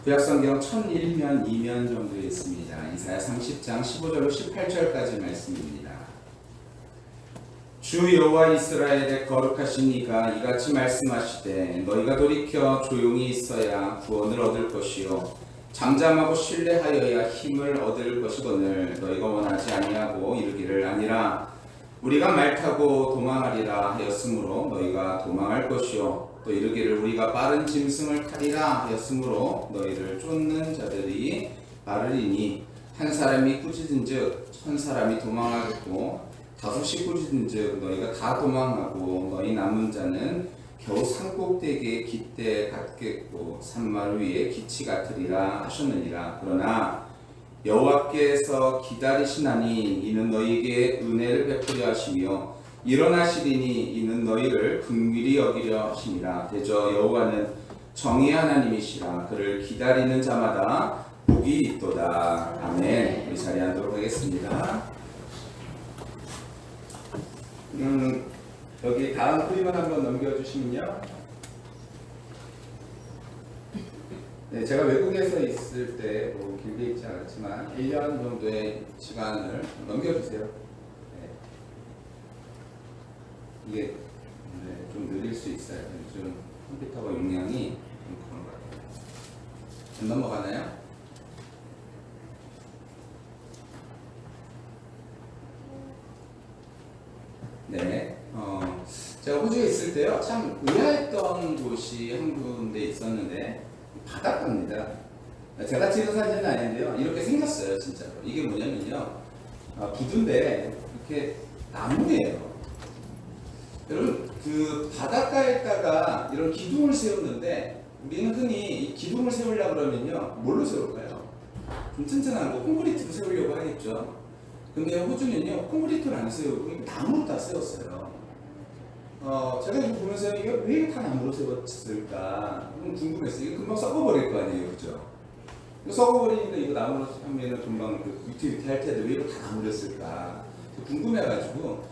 구약성경 1001면 2면 정도에 있습니다. 이사야 30장 15절로 18절까지 말씀입니다. 주 여호와 이스라엘의 거룩하신 이가 이같이 말씀하시되 너희가 돌이켜 조용히 있어야 구원을 얻을 것이요 잠잠하고 신뢰하여야 힘을 얻을 것이거늘 너희가 원하지 아니하고 이르기를 아니라 우리가 말 타고 도망하리라 하였으므로 너희가 도망할 것이요 또 이르기를 우리가 빠른 짐승을 타리라 하였으므로 너희를 쫓는 자들이 빠르리니 한 사람이 꾸짖은즉 천 사람이 도망하겠고 다섯이 꾸짖은즉 너희가 다 도망하고 너희 남은 자는 겨우 산꼭대기에 깃대 같겠고 산마루 위에 기치 같으리라 하셨느니라. 그러나 여호와께서 기다리시나니 이는 너희에게 은혜를 베푸려 하시며 일어나시리니 이는 너희를 긍휼히 여기려 하시니라. 대저 여호와는 정의 하나님이시라. 그를 기다리는 자마다 복이 있도다. 아멘. 우리 자리에 앉도록 하겠습니다. 여기 다음 그림을 한번 넘겨주시면요. 네, 제가 외국에서 있을 때 뭐 길게 있지 않았지만 1년 정도의 시간을 넘겨주세요. 네. 이게 좀 느릴 수 있어요. 요즘 컴퓨터가 용량이 좀 그런 것 같아요. 좀 넘어가나요? 네. 제가 호주에 있을 때요, 참 의아했던 곳이 한 군데 있었는데, 바닷가입니다. 제가 찍은 사진은 아닌데요, 이렇게 생겼어요, 진짜로. 이게 뭐냐면요, 부두인데, 이렇게 나무예요. 여러분, 그 바닷가에다가 이런 기둥을 세웠는데, 우리는 흔히 이 기둥을 세우려고 그러면요, 뭘로 세울까요? 좀 튼튼한 거, 콘크리트로 세우려고 하겠죠. 근데 호주는요, 콘크리트를 안 세우고 나무로 다 세웠어요. 제가 이거 보면서 이게 왜 다 나무로 세웠을까? 궁금했어요. 이거 금방 썩어버릴 거 아니에요, 그죠? 썩어버리니까 이거 나무로 하면은 금방 위태위태 할 텐데 왜 이거 다 나무로 했을까? 궁금해가지고,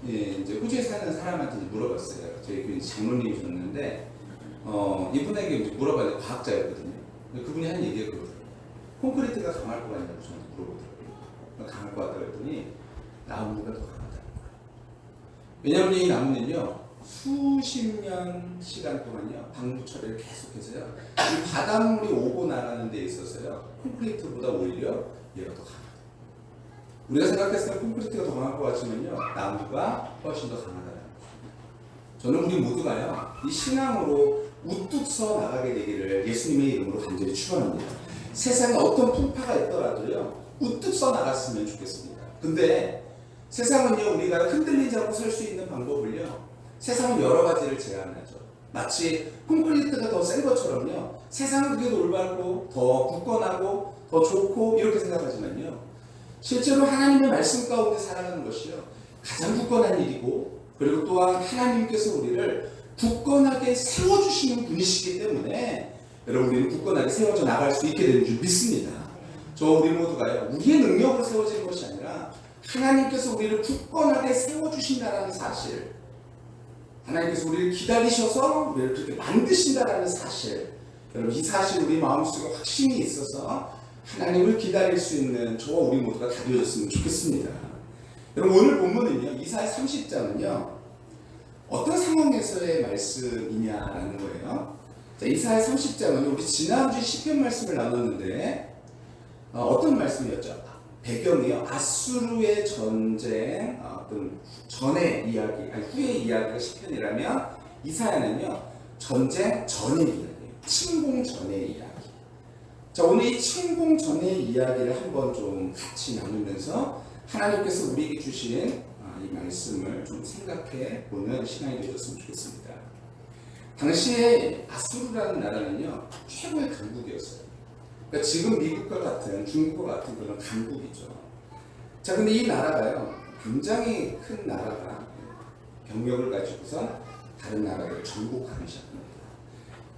예, 이제 호주에 사는 사람한테 물어봤어요. 저희 그 장로님이셨는데, 이분에게 이제 물어봤는데 과학자였거든요. 그분이 한 얘기가 그거더라고요. 콘크리트가 강할 거 아니냐고 저한테 물어보더라고요. 강할 것 같다고 했더니 나무가 더 강하다는 거예요. 왜냐하면 이 나무는요 수십 년 시간 동안요 방부 처리를 계속해서요 이 바닷물이 오고 나가는 데 있어서요 콘크리트보다 오히려 얘가 더 강하다. 우리가 생각했을 때 콘크리트가 더 강할 것 같지만요 나무가 훨씬 더 강하다는 거죠. 저는 우리 모두가요 이 신앙으로 우뚝 서 나가게 되기를 예수님의 이름으로 간절히 축원합니다. 세상에 어떤 풍파가 있더라도요 우뚝 서 나갔으면 좋겠습니다. 근데 세상은요 우리가 흔들리지 않고 설 수 있는 방법을요 세상은 여러 가지를 제안하죠. 마치 콘크리트가 더 센 것처럼요 세상은 그게 더 올바르고 더 굳건하고 더 좋고 이렇게 생각하지만요 실제로 하나님의 말씀 가운데 살아가는 것이요 가장 굳건한 일이고 그리고 또한 하나님께서 우리를 굳건하게 세워주시는 분이시기 때문에 여러분 우리는 굳건하게 세워져 나갈 수 있게 되는 줄 믿습니다. 우리 모두가요 우리의 능력으로 세워지는 것이 아니라 하나님께서 우리를 굳건하게 세워주신다는 사실, 하나님께서 우리를 기다리셔서 우리를 그렇게 만드신다는 사실, 여러분 이 사실 우리 마음속에 확신이 있어서 하나님을 기다릴 수 있는 저와 우리 모두가 다 되어졌으면 좋겠습니다. 여러분 오늘 본문은요 이사야 30장은요 어떤 상황에서의 말씀이냐라는 거예요. 자, 이사야 30장은 우리 지난주 시편 말씀을 나눴는데 어떤 말씀이었죠? 배경이요 아수르의 전쟁 어떤 전의 이야기 아니 후의 이야기가 시편이라면 이사야는요 전쟁 전의 이야기예요. 침공 전의 이야기. 자 오늘 이 침공 전의 이야기를 한번 좀 같이 나누면서 하나님께서 우리에게 주신 이 말씀을 좀 생각해 보는 시간이 되었으면 좋겠습니다. 당시에 아수르라는 나라는요 최고의 강국이었어요. 그러니까 지금 미국과 같은 중국과 같은 그런 강국이죠. 자, 근데 이 나라가요, 굉장히 큰 나라가 병력을 가지고서 다른 나라를 정복하기 시작합니다.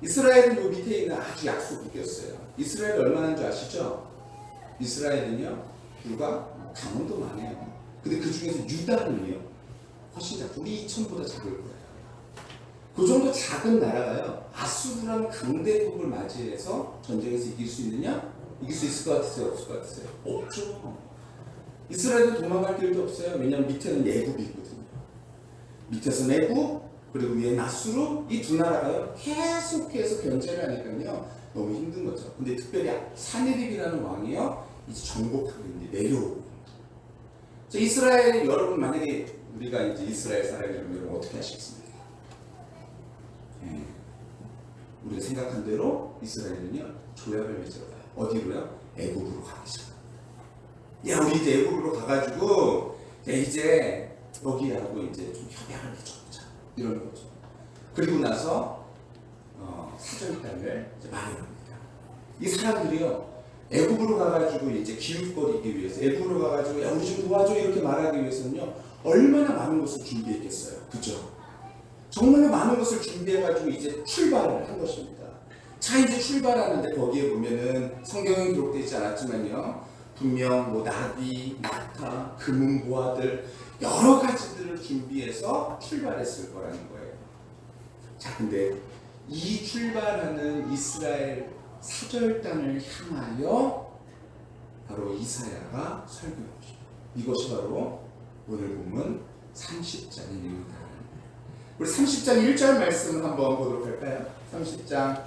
이스라엘은 요 밑에 있는 아주 약소국이었어요. 이스라엘 얼마나 줄 아시죠? 이스라엘은요, 불과 강원도만 해요. 근데 그 중에서 유다는요, 훨씬 작고 우리 2,000보다 작을 거예요. 그 정도 작은 나라가요, 아수르라는 강대국을 맞이해서 전쟁에서 이길 수 있느냐? 이길 수 있을 것 같으세요? 없을 것 같으세요? 없죠. 이스라엘도 도망갈 길도 없어요. 왜냐하면 밑에는 애굽이 있거든요. 밑에서 애굽, 그리고 위에 아수르, 이 두 나라가요 계속해서 견제를 하니까요 너무 힘든 거죠. 근데 특별히 사네립이라는 왕이요 이제 정복하고 이제 내려오고. 자, 이스라엘 여러분, 만약에 우리가 이제 이스라엘 사람이라면 여러분 어떻게 하시겠습니까? 우리가 생각한 대로 이스라엘은요 조약을 맺어요. 어디로요? 애굽으로 가기 시작. 야, 우리 이제 애굽으로 가가지고 야, 이제 여기하고 이제 좀 협약을 맺어보자 이러는 거죠. 그리고 나서 사절단을 이제 마련합니다. 이 사람들이요 애굽으로 가가지고 이제 기웃거리기 위해서, 애굽으로 가가지고 야, 우리 좀 도와줘 이렇게 말하기 위해서는요 얼마나 많은 것을 준비했겠어요. 그죠? 정말로 많은 것을 준비해가지고 이제 출발을 한 것입니다. 자, 이제 출발하는데 거기에 보면은 성경에 기록되지 않았지만요 분명 뭐 나비, 낙타, 금은보화들 여러 가지들을 준비해서 출발했을 거라는 거예요. 자, 근데 이 출발하는 이스라엘 사절단을 향하여 바로 이사야가 설교한 것입니다. 이것이 바로 오늘 본문 30장입니다. 우리 30장 1절 말씀을 한번 보도록 할까요? 30장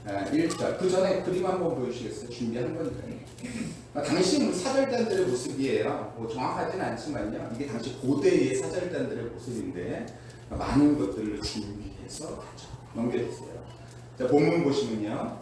1절. 그 전에 그림 한번 보여주시겠어요? 준비한 거니까요. 당시 사절단들의 모습이에요. 뭐 정확하지는 않지만요. 이게 당시 고대의 사절단들의 모습인데 많은 것들을 준비해서 넘겨주세요. 자, 본문 보시면요.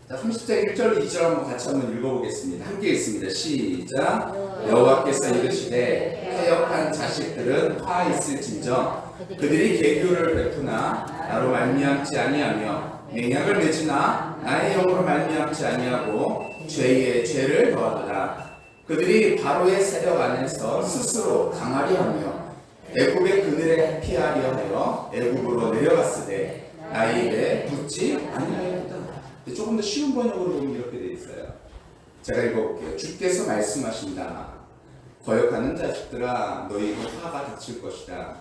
자, 30장 1절 2절 한번 읽어보겠습니다. 함께 읽습니다. 시작. 여호와께서 이르시되 패역한 자식들은 화 있을진저 그들이 계교를 베푸나 나로 말미암지 아니하며 맹약을 맺으나 나의 영으로 말미암지 아니하고 죄에 죄를 더하도다. 그들이 바로의 세력 안에서 스스로 강하려 하며 애굽의 그늘에 피하려 하여 애굽으로 내려갔으되 나의 입에 붙지 아니하였다. 조금 더 쉬운 번역으로 보면 이렇게 되어 있어요. 제가 읽어볼게요. 주께서 말씀하신다. 거역하는 자식들아, 너희에게 화가 닥칠 것이다.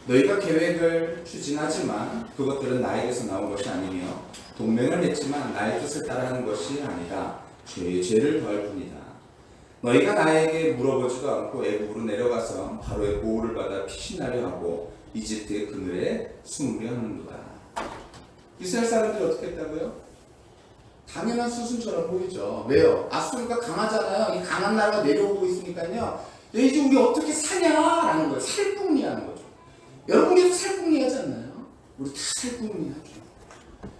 너희가 계획을 추진하지만 그것들은 나에게서 나온 것이 아니며 동맹을 맺지만 나의 뜻을 따르는 것이 아니라 죄의 죄를 더할 뿐이다. 너희가 나에게 물어보지도 않고 애굽으로 내려가서 바로의 보호를 받아 피신하려 하고 이집트의 그늘에 숨으려 하는도다. 이스라엘 사람들이 어떻게 했다고요? 당연한 수순처럼 보이죠. 왜요? 아수르가 강하잖아요. 이 강한 나라가 내려오고 있으니까요. 야, 이제 우리 어떻게 사냐라는 거예요. 살궁리하는 거죠. 여러분들도 살궁리하지 않나요? 우리 다 살궁리하죠.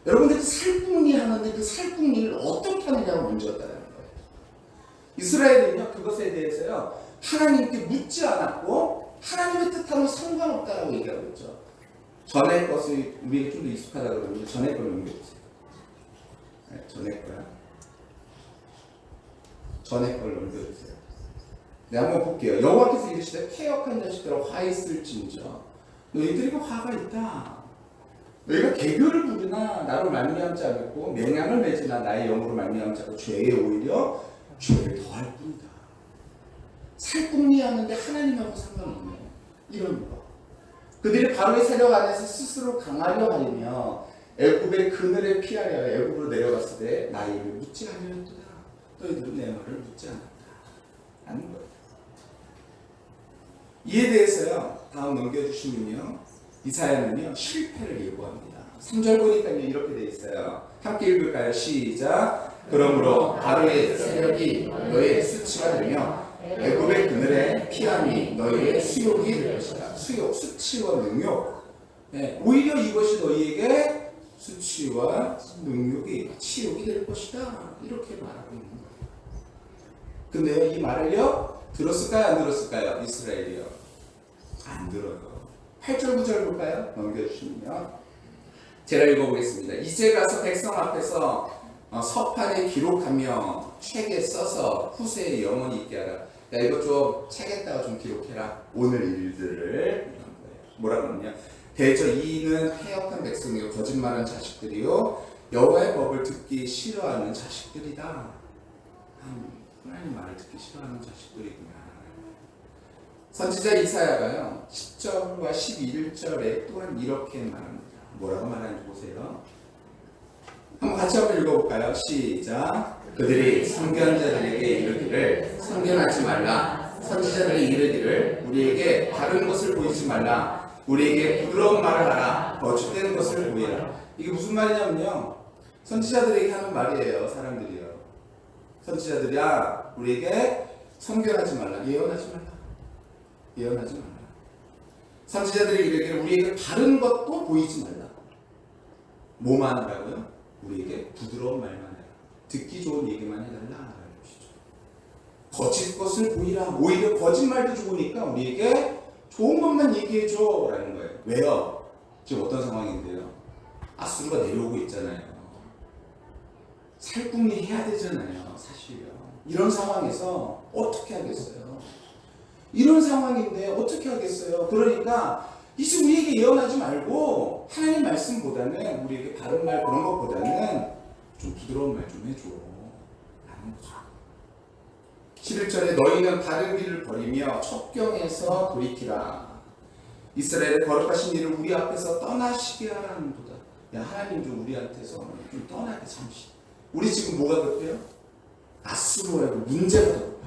여러분들도 살궁리하는데 그 살궁리를 어떻게 하느냐고 문제였다는 거예요. 이스라엘은요 그것에 대해서요 하나님께 묻지 않았고 하나님의 뜻하고 상관없다라고 얘기하고 있죠. 전에 것을 우리에게 좀 더 익숙하다 그러면 전에 걸 넘겨주세요. 네, 전에 거야. 전에 걸 넘겨주세요. 네, 한번 볼게요. 여호와께서 이르시되 패역한 자식들아 화 있을진저 너희들이 화가 있다. 너희가 계교를 부르나 나로 말미암지 않고 맹약을 맺으나 나의 영으로 말미암지 않고 죄에 오히려 죄를 더할 뿐이다. 살궁리하는데 하나님하고 상관없네요. 이런 거. 그들이 바로의 세력 안에서 스스로 강하려 하며 애굽의 그늘에 피하려 애굽으로 내려갔을 때 나의 입을 묻지 아니하였도다. 너희들은 내 말을 묻지 않았다. 하는 거예요. 이에 대해서요. 다음 넘겨주시면요. 이사야는요. 실패를 예고합니다. 3절 보니까요. 이렇게 돼 있어요. 함께 읽을까요? 시작. 그러므로 바로의 세력이 너희의 수치가 되며 애굽의 그늘에 피함이 너희의 수욕이 될 것이다. 수욕, 수치와 능욕. 네, 오히려 이것이 너희에게 수치와 능욕이, 치욕이 될 것이다. 이렇게 말하고 있는 거예요. 근데요, 이 말을요, 들었을까요? 안 들었을까요? 이스라엘이요. 안 들어요. 8절, 9절 볼까요? 넘겨주시면요. 제가 읽어보겠습니다. 이제 가서 백성 앞에서 서판에 기록하며 책에 써서 후세에 영원히 있게 하라. 야, 이거 좀 책에다가 좀 기록해라. 오늘 일들을. 뭐라고 하느냐. 대저 이는 패역한 백성이요 거짓말하는 자식들이요 여호와의 법을 듣기 싫어하는 자식들이다. 하나님 말을 듣기 싫어하는 자식들이구나. 선지자 이사야가요 10절과 11절에 또한 이렇게 말합니다. 뭐라고 말하는지 보세요. 한번 같이 한번 읽어볼까요? 시작. 그들이 선견자들에게 이르기를 선견하지 말라. 선지자들이 이르기를 우리에게 다른 것을 보이지 말라. 우리에게 부드러운 말을 하라. 거짓된 것을 보이라. 이게 무슨 말이냐면요, 선지자들에게 하는 말이에요. 사람들이요. 선지자들이야 우리에게 선견하지 말라. 예언하지 말라. 예언하지 말라. 선지자들이 이르기를 우리에게 다른 것도 보이지 말라. 뭐만 하라고요? 우리에게 부드러운 말만 해라. 듣기 좋은 얘기만 해달라. 것이죠. 거짓 것을 보이라. 오히려 거짓말도 좋으니까 우리에게 좋은 것만 얘기해줘 라는 거예요. 왜요? 지금 어떤 상황인데요? 아수르가 내려오고 있잖아요. 살궁리 해야 되잖아요. 사실요. 이런 상황에서 어떻게 하겠어요? 이런 상황인데 어떻게 하겠어요? 그러니까 이제 우리에게 예언하지 말고 하나님 말씀보다는 우리에게 바른 말 그런 것보다는 좀 부드러운 말 좀 해줘 라는 거죠. 11절에 너희는 다른 길을 버리며 첩경에서 돌이키라. 이스라엘의 거룩하신 일을 우리 앞에서 떠나시게 하라는도다. 야, 하나님 좀 우리한테서 좀 떠나게 잠시. 우리 지금 뭐가 급해요? 아수르와의 문제가 더 급해요.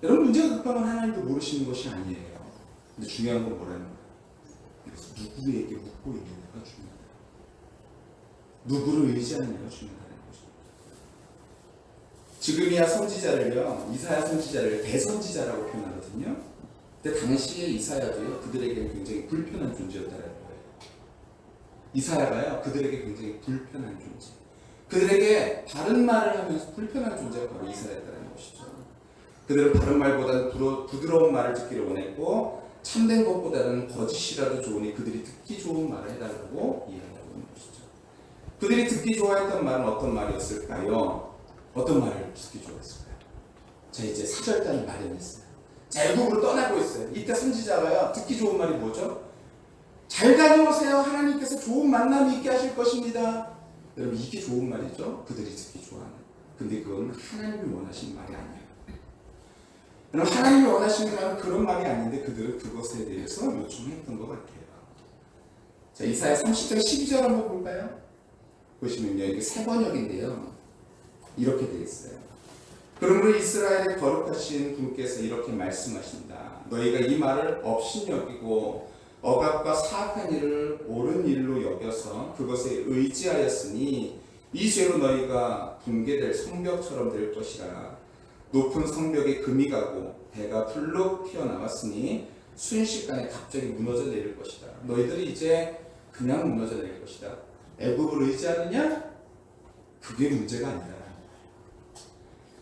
여러분, 문제가 급하면 하나님도 모르시는 것이 아니에요. 근데 중요한 건 뭐라는 거예요? 그래서 누구에게 묻고 있느냐가 중요하다. 누구를 의지하느냐가 중요하다는 것입니다. 지금이야 선지자를요, 이사야 선지자를 대선지자라고 표현하거든요. 근데 당시에 이사야도요, 그들에게는 굉장히 불편한 존재였다는 거예요. 이사야가요, 그들에게 굉장히 불편한 존재. 그들에게 바른 말을 하면서 불편한 존재가 바로 이사야였다는 것이죠. 그들은 바른 말보다는 부드러운 말을 듣기를 원했고 참된 것보다는 거짓이라도 좋으니 그들이 듣기 좋은 말을 해달라고 이해하고 있는 것이죠. 그들이 듣기 좋아했던 말은 어떤 말이었을까요? 어떤 말을 듣기 좋아했을까요? 자, 이제 사절단을 마련했어요. 자, 애국으로 떠나고 있어요. 이때 선지자가요, 듣기 좋은 말이 뭐죠? 잘 다녀오세요. 하나님께서 좋은 만남이 있게 하실 것입니다. 여러분, 이게 좋은 말이죠? 그들이 듣기 좋아하는. 근데 그건 하나님이 원하시는 말이 아니에요. 여러분, 하나님이 원하시는 말은 그런 말이 아닌데 그들은 그것에 대해서 요청했던 것 같아요. 자, 이사야 30장 12절 한번 볼까요? 보시면요, 이게 새 번역인데요, 이렇게 되어 있어요. 그러므로 이스라엘의 거룩하신 분께서 이렇게 말씀하신다. 너희가 이 말을 업신여기고 억압과 사악한 일을 옳은 일로 여겨서 그것에 의지하였으니 이 죄로 너희가 붕괴될 성벽처럼 될 것이라. 높은 성벽에 금이 가고 배가 불룩 튀어나왔으니 순식간에 갑자기 무너져 내릴 것이다. 너희들이 이제 그냥 무너져 내릴 것이다. 애굽을 의지하느냐? 그게 문제가 아니라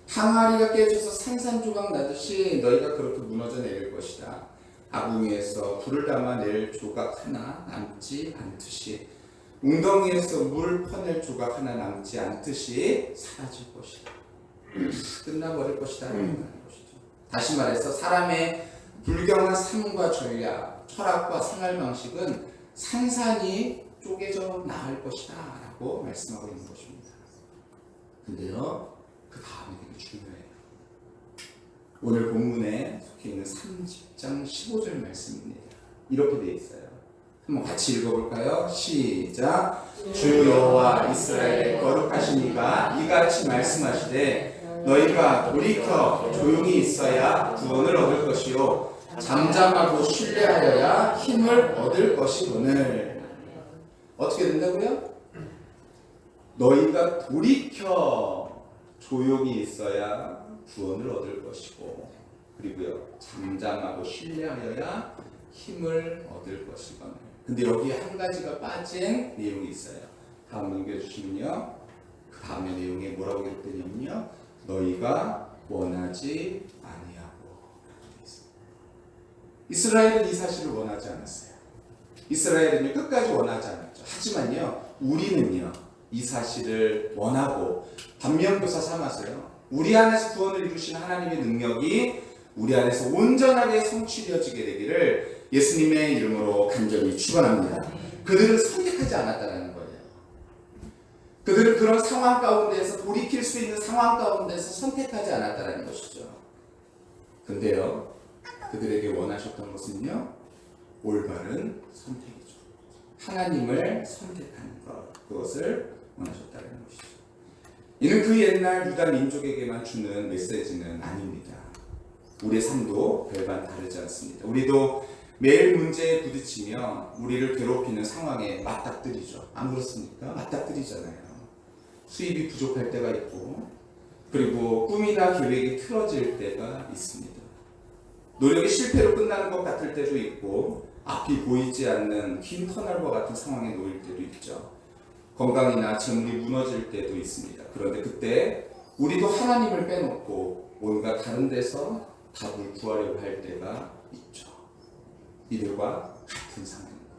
항아리가 깨져서 산산조각 나듯이 너희가 그렇게 무너져 내릴 것이다. 아궁이에서 불을 담아낼 조각 하나 남지 않듯이, 웅덩이에서 물 퍼낼 조각 하나 남지 않듯이 사라질 것이다. 끝나버릴 것이다 라는 것이죠. 다시 말해서 사람의 불경한 삶과 전략, 철학과 생활 방식은 산산이 쪼개져 나갈 것이다 라고 말씀하고 있는 것입니다. 근데요, 그 다음이 되게 중요해요. 오늘 본문에 속해 있는 30장 15절 말씀입니다. 이렇게 되어 있어요. 한번 같이 읽어볼까요? 시작. 주 여호와 이스라엘의 거룩하신 이가 이같이 말씀하시되 너희가 돌이켜 조용히 있어야 구원을 얻을 것이요 잠잠하고 신뢰하여야 힘을 얻을 것이거늘. 어떻게 된다고요? 너희가 돌이켜 조용히 있어야 구원을 얻을 것이고, 그리고요 잠잠하고 신뢰하여야 힘을 얻을 것이거늘. 근데 여기에 한 가지가 빠진 내용이 있어요. 다음 넘겨주시면요, 그 다음의 내용에 뭐라고 기록되냐면요, 너희가 원하지 아니하고. 이스라엘은 이 사실을 원하지 않았어요. 이스라엘은요 끝까지 원하지 않았죠. 하지만요 우리는요 이 사실을 원하고 반면교사 삼았어요. 우리 안에서 구원을 이루신 하나님의 능력이 우리 안에서 온전하게 성취되어지게 되기를 예수님의 이름으로 간절히 축원합니다. 그들은 선택하지 않았다는 거예요. 그들은 그런 상황 가운데에서 돌이킬 수 있는 상황 가운데서 선택하지 않았다는 것이죠. 근데요, 그들에게 원하셨던 것은요, 올바른 선택이죠. 하나님을 선택하는 것, 그것을 원하셨다는 것이죠. 이는 그 옛날 유다 민족에게만 주는 메시지는 아닙니다. 우리의 삶도 별반 다르지 않습니다. 우리도 매일 문제에 부딪히며 우리를 괴롭히는 상황에 맞닥뜨리죠. 안 그렇습니까? 맞닥뜨리잖아요. 수입이 부족할 때가 있고, 그리고 꿈이나 계획이 틀어질 때가 있습니다. 노력이 실패로 끝나는 것 같을 때도 있고, 앞이 보이지 않는 긴 터널과 같은 상황에 놓일 때도 있죠. 건강이나 재물이 무너질 때도 있습니다. 그런데 그때 우리도 하나님을 빼놓고 뭔가 다른 데서 답을 구하려고 할 때가 있죠. 이들과 같은 상황입니다.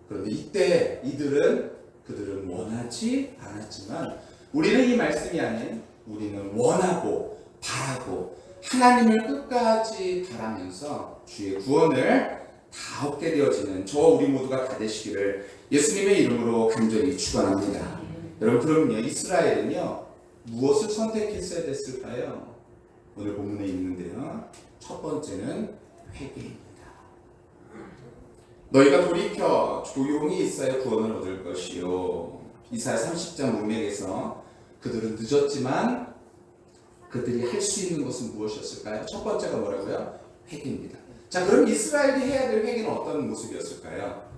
그런데 이때 그들은 원하지 않았지만, 우리는 이 말씀이 아닌 우리는 원하고 바라고 하나님을 끝까지 바라면서 주의 구원을 다 얻게 되어지는 저 우리 모두가 다 되시기를 예수님의 이름으로 간절히 축원합니다. 여러분, 그럼요, 이스라엘은요 무엇을 선택했어야 됐을까요? 오늘 본문에 있는데요, 첫 번째는 회개입니다. 너희가 돌이켜 조용히 있어야 구원을 얻을 것이요. 이사야 30장 문맥에서 그들은 늦었지만 그들이 할 수 있는 것은 무엇이었을까요? 첫 번째가 뭐라고요? 회개입니다. 자, 그럼 이스라엘이 해야 될 회개는 어떤 모습이었을까요?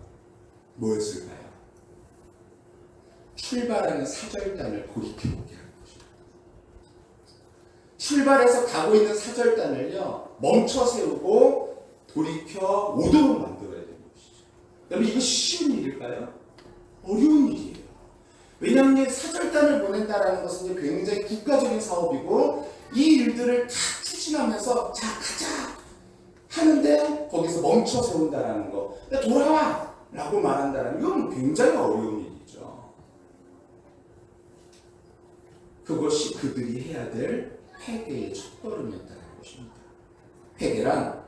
뭐였을까요? 출발하는 사절단을 돌이켜보게 하는 것입니다. 출발해서 가고 있는 사절단을요, 멈춰 세우고 돌이켜 오도록 만들어야 되는 것이죠. 여러분, 이거 쉬운 일일까요? 어려운 일이에요. 왜냐하면 사절단을 보낸다는 것은 굉장히 국가적인 사업이고, 이 일들을 다 추진하면서 자, 가자 하는데 거기서 멈춰 세운다는 거, 돌아와 라고 말한다는 건 굉장히 어려운 일이죠. 그것이 그들이 해야 될 회개의 첫걸음이었다는 것입니다. 회개란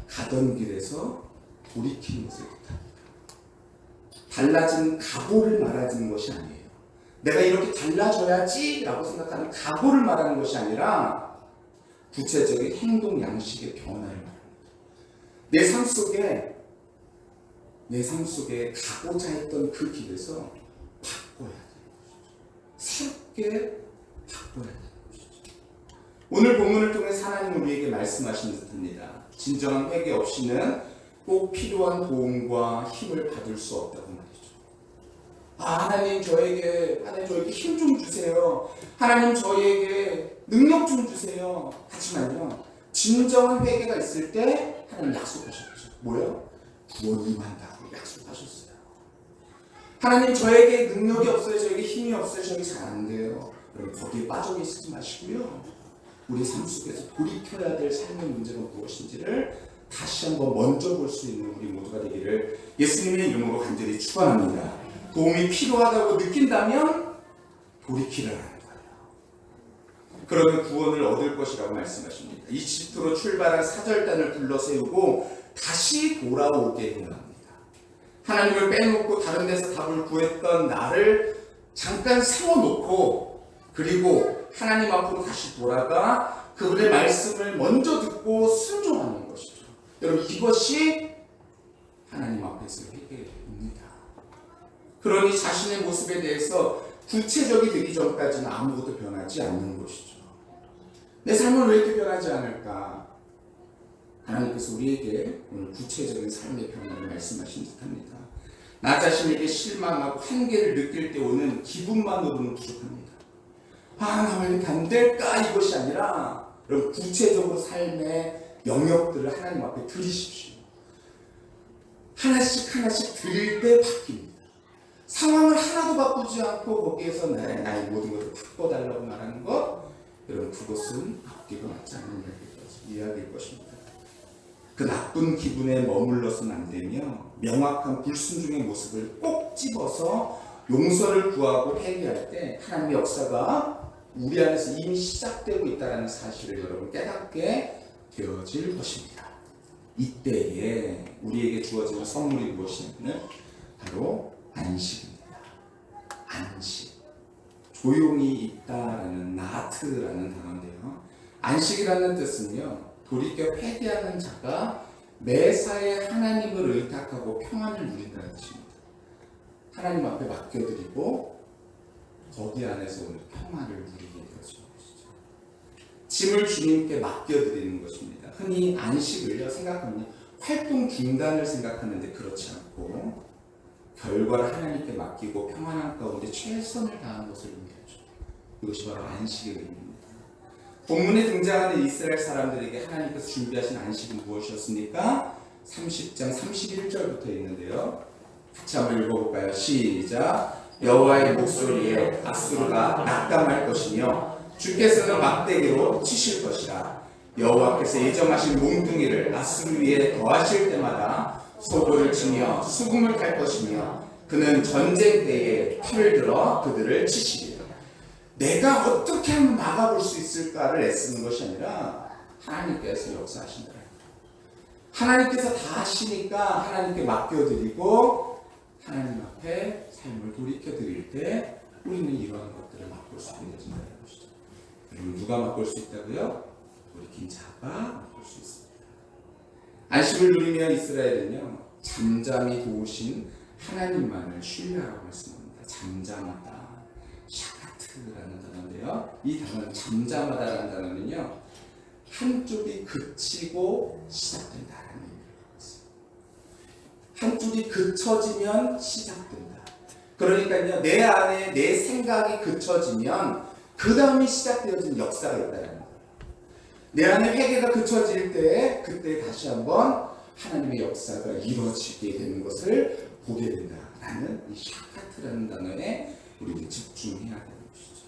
가던 길에서 돌이키는 것을 뜻합니다. 달라진 각오를 말하는 것이 아니에요. 내가 이렇게 달라져야지 라고 생각하는 각오를 말하는 것이 아니라 구체적인 행동 양식의 변화를 말합니다. 내 삶 속에 가고자 했던 그 길에서 바꿔야 되는 것이죠. 새롭게 바꿔야 되는 것이죠. 오늘 본문을 통해서 하나님 우리에게 말씀하신 듯합니다. 진정한 회개 없이는 꼭 필요한 도움과 힘을 받을 수 없다고 말이죠. 하나님 저에게 힘 좀 주세요. 하나님 저에게 능력 좀 주세요. 하지만요, 진정한 회개가 있을 때 하나님 약속하셨죠. 뭐요? 구원 임한다고 약속하셨어요. 하나님 저에게 능력이 없어요. 저에게 힘이 없어요. 저에게 잘 안 돼요. 여러분, 거기에 빠져 계시지 마시고요, 우리 삶 속에서 돌이켜야 될 삶의 문제가 무엇인지를 다시 한번 먼저 볼 수 있는 우리 모두가 되기를 예수님의 이름으로 간절히 축원합니다. 도움이 필요하다고 느낀다면 돌이키라는 거예요. 그러면 구원을 얻을 것이라고 말씀하십니다. 이집트로 출발한 사절단을 불러 세우고 다시 돌아오게 해야 합니다. 하나님을 빼놓고 다른 데서 답을 구했던 나를 잠깐 세워놓고, 그리고 하나님 앞으로 다시 돌아가 그분의 말씀을 먼저 듣고 순종하는 것이죠. 여러분, 이것이 하나님 앞에서 회개입니다. 그러니 자신의 모습에 대해서 구체적이 되기 전까지는 아무것도 변하지 않는 것이죠. 내 삶은 왜 이렇게 변하지 않을까? 하나님께서 우리에게 오늘 구체적인 삶의 변화를 말씀하신 듯합니다. 나 자신에게 실망하고 한계를 느낄 때 오는 기분만으로는 부족합니다. 나 왜 이렇게 안 될까? 이것이 아니라 여러분, 구체적으로 삶의 영역들을 하나님 앞에 드리십시오. 하나씩 드릴 때 바뀝니다. 상황을 하나도 바꾸지 않고 거기에서 나의 모든 것을 바꿔달라고 말하는 것, 여러분, 그것은 앞뒤가 맞지 않는 이야기일 것입니다. 그 나쁜 기분에 머물러서는 안 되며 명확한 불순종의 모습을 꼭 집어서 용서를 구하고 회개할 때 하나님의 역사가 우리 안에서 이미 시작되고 있다는 사실을 여러분 깨닫게 되어질 것입니다. 이때에 우리에게 주어지는 선물이 무엇이냐면 바로 안식입니다. 안식. 조용히 있다라는 나트라는 단어인데요, 안식이라는 뜻은요, 돌이켜 회개하는 자가 매사에 하나님을 의탁하고 평안을 누린다는 뜻입니다. 하나님 앞에 맡겨드리고 거기 안에서 오늘 평안을 누리게 되어지는 것이죠. 짐을 주님께 맡겨드리는 것입니다. 흔히 안식을요 생각하면 활동 중단을 생각하는데 그렇지 않고 결과를 하나님께 맡기고 평안한 가운데 최선을 다하는 것을 의미하죠. 이것이 바로 안식의 의미입니다. 본문에 등장하는 이스라엘 사람들에게 하나님께서 준비하신 안식은 무엇이었습니까? 30장 31절부터 있는데요. 같이 한번 읽어볼까요? 시작. 여호와의 목소리에 아수르가 낙담할 것이며 주께서는 막대기로 치실 것이라. 여호와께서 예정하신 몽둥이를 아수르 위에 더하실 때마다 소고를 치며 수금을 탈 것이며 그는 전쟁 때에 칼을 들어 그들을 치시리라. 내가 어떻게 하면 막아볼 수 있을까를 애쓰는 것이 아니라 하나님께서 역사하신다. 하나님께서 다 하시니까 하나님께 맡겨드리고 하나님 앞에 삶을 돌이켜드릴 때 우리는 이러한 것들을 맛볼 수 있게 된다는 것이죠. 여러분 누가 맛볼 수 있다고요? 돌이킨 자가 맛볼 수 있습니다. 안식을 누리며 이스라엘은요 잠잠히 도우신 하나님만을 신뢰하라고 말씀합니다. 잠잠하다. 샤카트라는 단어인데요. 이 단어는 잠잠하다라는 단어는요 한쪽이 그치고 시작된다라는 의미를 갖고 있어요. 한쪽이 그쳐지면 시작된다. 그러니까요 내 안에 내 생각이 그쳐지면 그 다음에 시작되어진 역사가 있다는 거예요. 내 안에 회개가 그쳐질 때 그때 다시 한번 하나님의 역사가 이루어지게 되는 것을 보게 된다라는 이 샤카트라는 단어에 우리는 집중해야 되는 것이죠.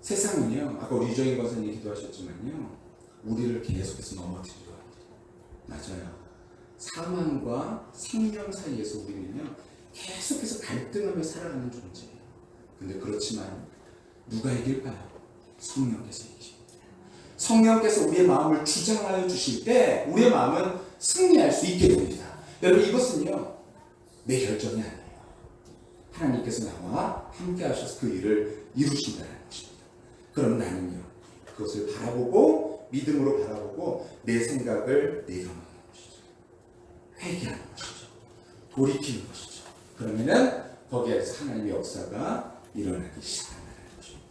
세상은요, 아까 우리 유정인 권사님 기도하셨지만요, 우리를 계속해서 넘어뜨리려 합니다. 맞아요. 사망과 생명 사이에서 우리는요, 계속해서 갈등하며 살아가는 존재예요. 근데 그렇지만 누가 이길까요? 성령께서 이기십니다. 성령께서 우리의 마음을 주장하여 주실 때 우리의 마음은 승리할 수 있게 됩니다. 여러분 이것은요, 내 결정이 아니에요. 하나님께서 나와 함께 하셔서 그 일을 이루신다는 것입니다. 그럼 나는요 그것을 바라보고 믿음으로 바라보고 내 생각을 내려놓는 것이죠. 회개하는 것이죠. 돌이키는 것이죠. 그러면은 거기에서 하나님의 역사가 일어나기 시작한다는 것입니다.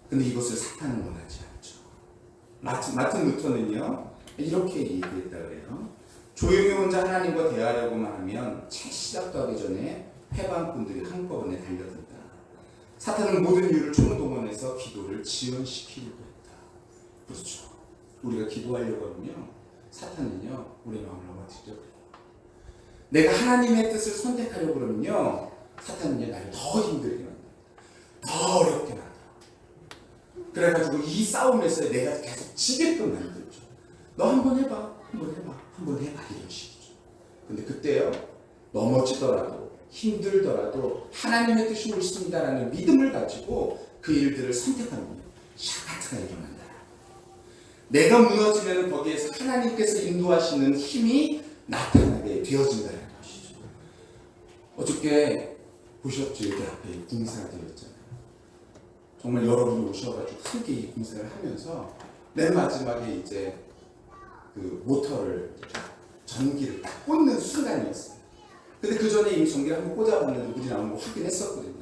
근데 이것을 사탄은 원하지 않죠. 마틴 루터는요 이렇게 얘기했다 그래요. 조용히 혼자 하나님과 대화하려고만 하면 책 시작도 하기 전에 회방꾼들이 한꺼번에 달려든다. 사탄은 모든 이유를 총동원해서 기도를 지연시키려고 했다. 그렇죠. 우리가 기도하려고 하면요 사탄은요 우리 마음을 넘어뜨리려고 해요. 내가 하나님의 뜻을 선택하려고 그러면요 사탄은요 나를 더 힘들게 만듭니다. 더 어렵게 만들어. 그래가지고 이 싸움에서 내가 계속 지게끔 만들죠. 너 한번 해봐. 한번 해봐 이런 식이죠. 근데 그때요 넘어지더라도 힘들더라도 하나님의 뜻이 옳습니다라는 믿음을 가지고 그 일들을 선택하면 샤바트가 일어난다. 내가 무너지면 거기에서 하나님께서 인도하시는 힘이 나타나게 되어진다는 것이죠. 어저께 보셨죠? 여기 앞에 공사가 되었잖아요. 정말 여러분이 오셔가지고 크게 이 공사를 하면서 맨 마지막에 이제 그 모터를 전기를 딱 꽂는 순간이었어요. 근데 그 전에 이미 전기를 한번 꽂아봤는데 물이 나오는 거 확인했었거든요.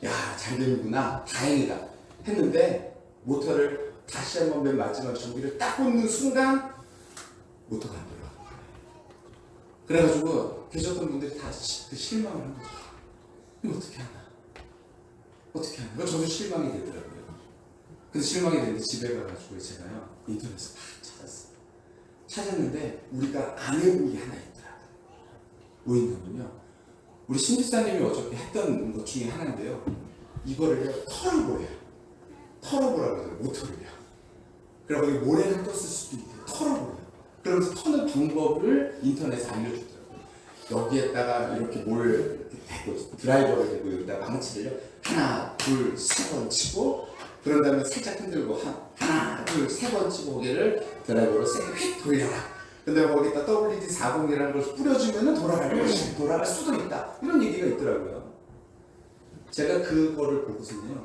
야, 잘 되는구나, 다행이다 했는데 모터를 다시 한번 맨 마지막 전기를 딱 꽂는 순간 모터가 안 돌아가요. 그래가지고 계셨던 분들이 다 실망을 한 거죠. 이거 어떻게 하나? 저도 실망이 되더라고요. 근데 실망이 됐는데 집에 가가지고 제가요 인터넷에서 막 찾았는데 우리가 안 해본 게 하나 있더라고요. 뭐 있냐면요, 우리 신집사님이 어저께 했던 것 중에 하나인데요, 이거를요 털어보래요. 털어보라고 해요. 모터를요. 그래서 모래가 떴을 수도 있대요. 털어보래요. 그러면서 터는 방법을 인터넷에 알려주더라고요. 여기에다가 이렇게 뭘 대고 드라이버를 대고 여기다 망치를요 하나 둘 세 번 치고, 그런 다음에 살짝 흔들고 하나 둘 세 번 치고 고개를 드라이버로 세게 휙 돌려라. 근데 거기다 WD-40이라는 걸 뿌려주면 돌아갈 수도 있다. 이런 얘기가 있더라고요. 제가 그거를 보고서는요,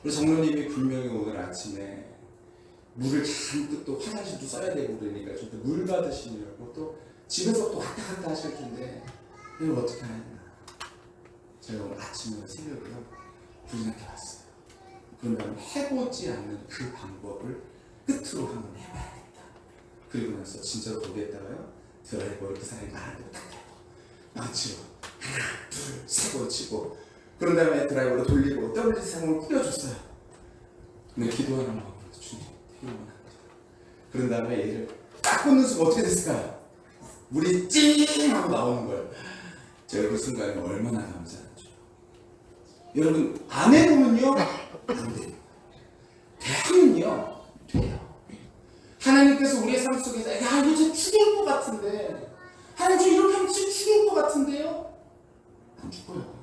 우리 장로님이 분명히 오늘 아침에 물을 잔뜩 또 화장실도 써야 되고 그러니까 좀 물 받으시려고 또 집에서 또 왔다 갔다 하실 텐데 이걸 어떻게 하냐. 제가 오늘 아침에 새벽에요 부인한테 왔어요. 그런 다음에 해보지 않는 그 방법을 끝으로 한번 해봐야겠다. 그리고 나서 진짜로 거기에다가요 드라이버를 그 사람이 말한 대로 딱 대고 망치로 하나 둘 세 번 치고 그런 다음에 드라이버로 돌리고 WD-40을 뿌려줬어요. 근데 기도하는 마음으로 주님 태우원합니다. 그런 다음에 얘를 딱 꽂는 순간 어떻게 됐을까요? 물이 찡 하고 나오는 거예요. 제가 그 순간에 얼마나 감사한지. 여러분 안 해보면요 안 돼요. 대하면요 돼요. 하나님께서 우리의 삶 속에서 야 이거 진짜 죽을 것 같은데 하나님 저 이렇게 하면 진짜 죽을 것 같은데요? 안 죽어요.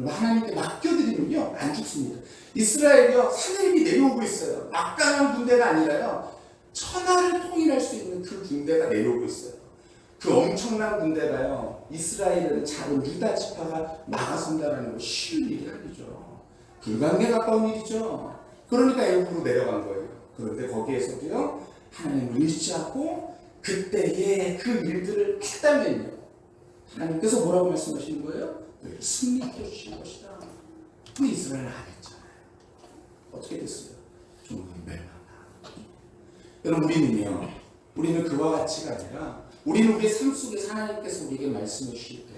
하나님께 맡겨드리면요 안 죽습니다. 이스라엘이요 산해림이 내려오고 있어요. 막강한 군대가 아니라요 천하를 통일할 수 있는 그 군대가 내려오고 있어요. 그 엄청난 군대가요 이스라엘은 작은 유다 지파가 막아선다는 거 쉬운 일이 아니죠. 불가능에 가까운 일이죠. 그러니까 애굽으로 내려간 거예요. 그런데 거기에서도요 하나님을 의지하고 그때의 그 일들을 했다면요 하나님께서 뭐라고 말씀하시는 거예요? 너희를 승리케 해주신 것이다. 근데 이스라엘 안 했잖아요. 어떻게 됐어요? 종국이 멸망한. 여러분 우리는 그와 같이가 아니라 우리는 우리의 삶 속에서 하나님께서 우리에게 말씀해 주실 때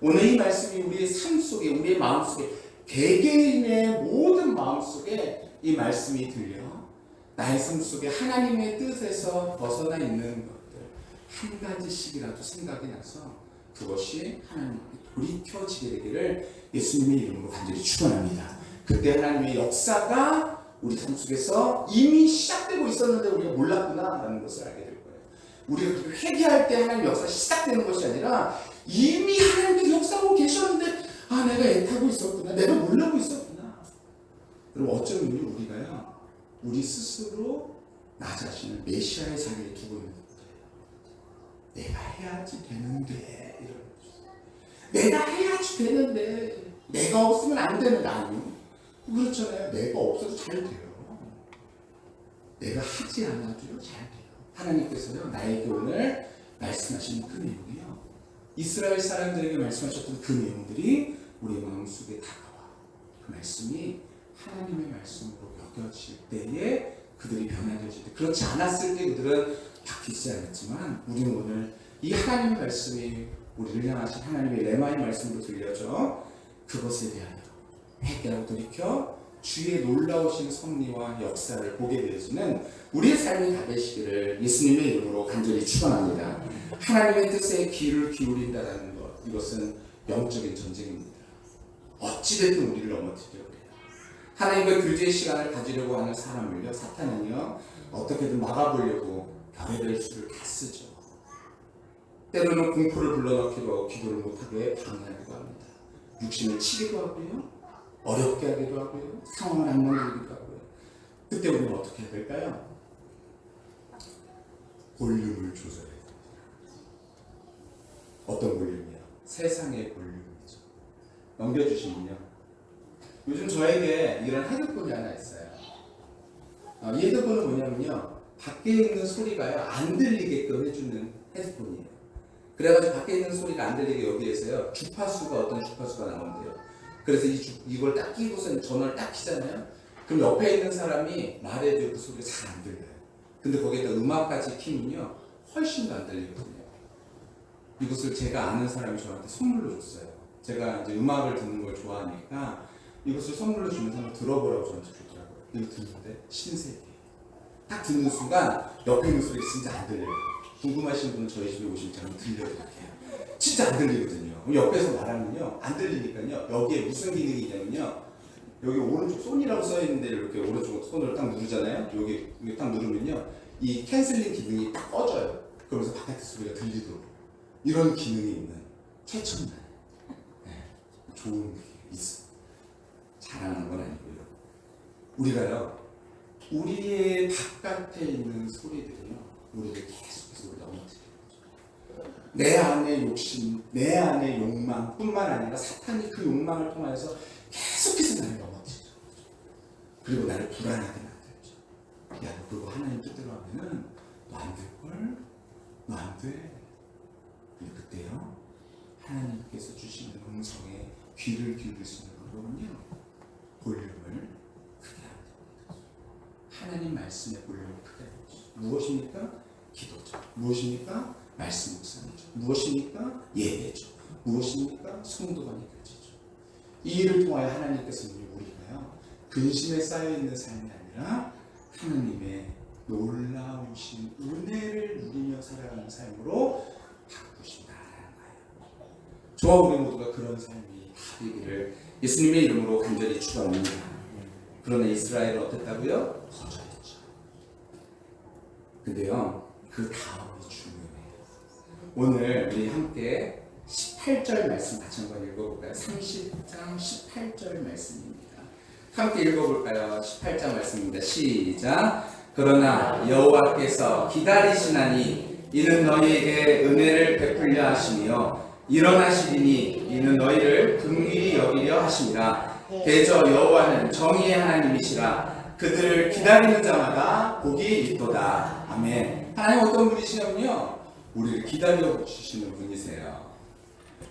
오늘 이 말씀이 우리의 삶 속에 우리의 마음 속에 개개인의 모든 마음 속에 이 말씀이 들려 나의 삶 속에 하나님의 뜻에서 벗어나 있는 것들 한 가지씩이라도 생각이 나서 그것이 하나님께 돌이켜지게 되기를 예수님의 이름으로 간절히 축원합니다. 그때 하나님의 역사가 우리 삶 속에서 이미 시작되고 있었는데 우리가 몰랐구나라는 것을 알게 될 거예요. 우리가 회개할 때 하나님의 역사가 시작되는 것이 아니라 이미 하나님께서 역사하고 계셨는데 아 내가 애타고 있었구나 내가 모르고 있었구나. 그럼 어쩌면 우리가요 우리 스스로 나 자신을 메시아의 자리에 두고 있는 거예요. 내가 해야지 되는데 이런 거죠. 내가 해야지 되는데 내가 없으면 안 되는 거 아니에요. 그렇잖아요. 내가 없어도 잘 돼요. 내가 하지 않아도요 잘 돼요. 하나님께서요 나에게 오늘 말씀하시는 그 내용이요 이스라엘 사람들에게 말씀하셨던 그 내용들이 우리의 마음속에 다가와 그 말씀이 하나님의 말씀으로 여겨질 때에 그들이 변화되어질 때 그렇지 않았을 때 그들은 바뀌지 않았지만 우리는 오늘 이 하나님의 말씀이 우리를 향하신 하나님의 레마의 말씀으로 들려져 그것에 대하여 회개하고 돌이켜 주의 놀라우신 섭리와 역사를 보게 되어지는 우리의 삶이 다 되시기를 예수님의 이름으로 간절히 축원합니다. 하나님의 뜻에 귀를 기울인다는 것 이것은 영적인 전쟁입니다. 어찌됐든 우리를 넘어뜨리려고 해요. 하나님과 교제의 시간을 가지려고 하는 사람을요 사탄은요 어떻게든 막아보려고 별의별 수를 다 쓰죠. 때로는 공포를 불러넣기도 하고 기도를 못하게 방해하기도 합니다. 육신을 치기도 하고요 어렵게 하기도 하고요 상황을 안 만들기도 하고요. 그때 우리는 어떻게 해야 될까요? 볼륨을 조절해야 됩니다. 어떤 볼륨이요? 세상의 볼륨이죠. 넘겨주시면요 요즘 저에게 이런 헤드폰이 하나 있어요. 이 헤드폰은 뭐냐면요 밖에 있는 소리가요 안 들리게끔 해주는 헤드폰이에요. 그래가지고 밖에 있는 소리가 안 들리게 여기에서요 주파수가 어떤 주파수가 나온대요. 그래서 이걸 딱 끼고서 전원을 딱 키잖아요. 그럼 옆에 있는 사람이 말해도 그 소리가 잘 안 들려요. 근데 거기에다 음악까지 키면요 훨씬 더 안 들리거든요. 이것을 제가 아는 사람이 저한테 선물로 줬어요. 제가 이제 음악을 듣는 걸 좋아하니까 이것을 선물로 주면서 한번 들어보라고 저한테 줬더라고요. 이거 듣는데 신세계예요. 딱 듣는 순간 옆에 있는 소리 진짜 안 들려요. 궁금하신 분은 저희 집에 오시면 제가 한번 들려드릴게요. 진짜 안 들리거든요. 옆에서 말하면요 안 들리니까요 여기에 무슨 기능이 있냐면요 여기 오른쪽 손이라고 써있는데 이렇게 오른쪽 손으로 딱 누르잖아요. 여기 딱 누르면요 이 캔슬링 기능이 딱 꺼져요. 그러면서 바깥의 소리가 들리도록 이런 기능이 있는 최첨단 좋은 게 있어. 자랑하는 건 아니고요. 우리가요 우리의 바깥에 있는 소리들이요 우리를 계속해서 넘어뜨려요. 내 안의 욕심, 내 안의 욕망 뿐만 아니라 사탄이 그 욕망을 통해서 계속해서 나를 넘어뜨리죠. 그리고 나를 불안하게 만들죠. 야, 너 그거 하나님 뜻대로 하면은 너 안 될걸? 너 안 돼. 근데 그때요, 하나님께서 주시는 음성에 귀를 기울이시는 방법은요, 볼륨을 크게 하는 겁니다. 하나님 말씀의 볼륨을 크게 하는 것이 무엇입니까? 기도죠. 무엇입니까? 말씀 묵상이죠. 무엇입니까? 예배죠. 무엇입니까? 성도가 느껴지죠. 이 일을 통하여 하나님께서는 우리가요, 근심에 쌓여있는 삶이 아니라 하나님의 놀라우신 은혜를 누리며 살아가는 삶으로 바꾸신다는 거예요. 저와 우리 모두가 그런 삶이 되기를 예수님의 이름으로 간절히 축원합니다. 그러나 이스라엘은 어땠다고요? 거절했죠. 근데요, 그 다음이 중요해요. 오늘 우리 함께 18절 말씀 같이 한번 읽어볼까요? 30장 18절 말씀입니다. 함께 읽어볼까요? 18장 말씀입니다. 시작. 그러나 여호와께서 기다리시나니 이는 너희에게 은혜를 베풀려 하시며 일어나시리니 이는 너희를 긍휼히 여기려 하심이라. 대저 여호와는 정의의 하나님이시라. 그들을 기다리는 자마다 복이 있도다. 아멘. 하나님 어떤 분이시냐면요, 우리를 기다려 주시는 분이세요.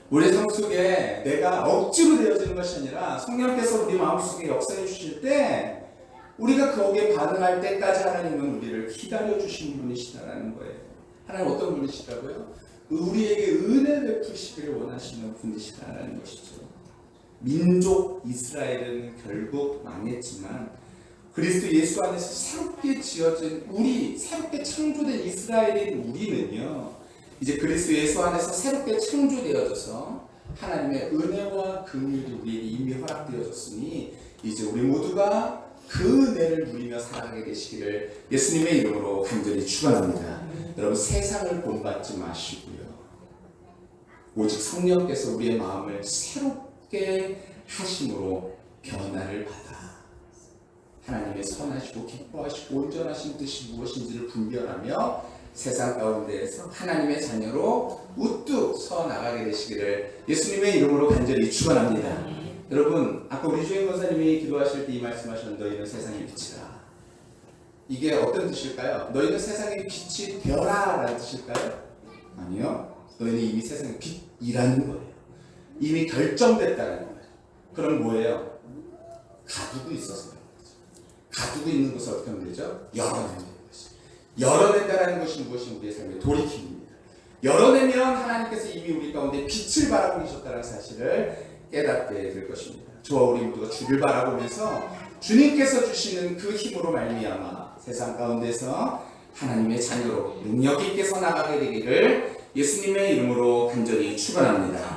우리 삶 속에 내가 억지로 되어지는 것이 아니라 성령께서 우리 마음속에 역사해 주실 때 우리가 거기에 반응할 때까지 하나님은 우리를 기다려 주시는 분이시다라는 거예요. 하나님 어떤 분이시라고요? 우리에게 은혜 베푸시기를 원하시는 분이시다라는 것이죠. 민족 이스라엘은 결국 망했지만 그리스도 예수 안에서 새롭게 지어진 우리, 새롭게 창조된 이스라엘인 우리는요, 이제 그리스도 예수 안에서 새롭게 창조되어져서 하나님의 은혜와 긍휼이 우리에게 이미 허락되어졌으니 이제 우리 모두가 그 은혜를 누리며 살아가게 되시기를 예수님의 이름으로 간절히 축원합니다. 여러분, 세상을 본받지 마시고요, 오직 성령께서 우리의 마음을 새롭게 하심으로 변화를 받아 하나님의 선하시고 기뻐하시고 온전하신 뜻이 무엇인지를 분별하며 세상 가운데에서 하나님의 자녀로 우뚝 서 나가게 되시기를 예수님의 이름으로 간절히 축원합니다. 여러분, 아까 우리 주임 권사님이 기도하실 때 이 말씀하셨는데 너희는 세상의 빛이라. 이게 어떤 뜻일까요? 너희는 세상의 빛이 되어라 라는 뜻일까요? 아니요. 너희는 이미 세상의 빛이라는 거예요. 이미 결정됐다는 거예요. 그럼 뭐예요? 가두고 있어서 그런 거죠. 가두고 있는 것을 어떻게 하면 되죠? 열어내는 것이. 열어낸다는 것이 무엇이 우리의 삶의 돌이킴입니다. 열어내면 하나님께서 이미 우리 가운데 빛을 바라고 계셨다는 사실을 깨닫게 될 것입니다. 저와 우리 모두가 주를 바라보면서 주님께서 주시는 그 힘으로 말미암아 세상 가운데서 하나님의 자녀로 능력 있게 서 나가게 되기를 예수님의 이름으로 간절히 축원합니다.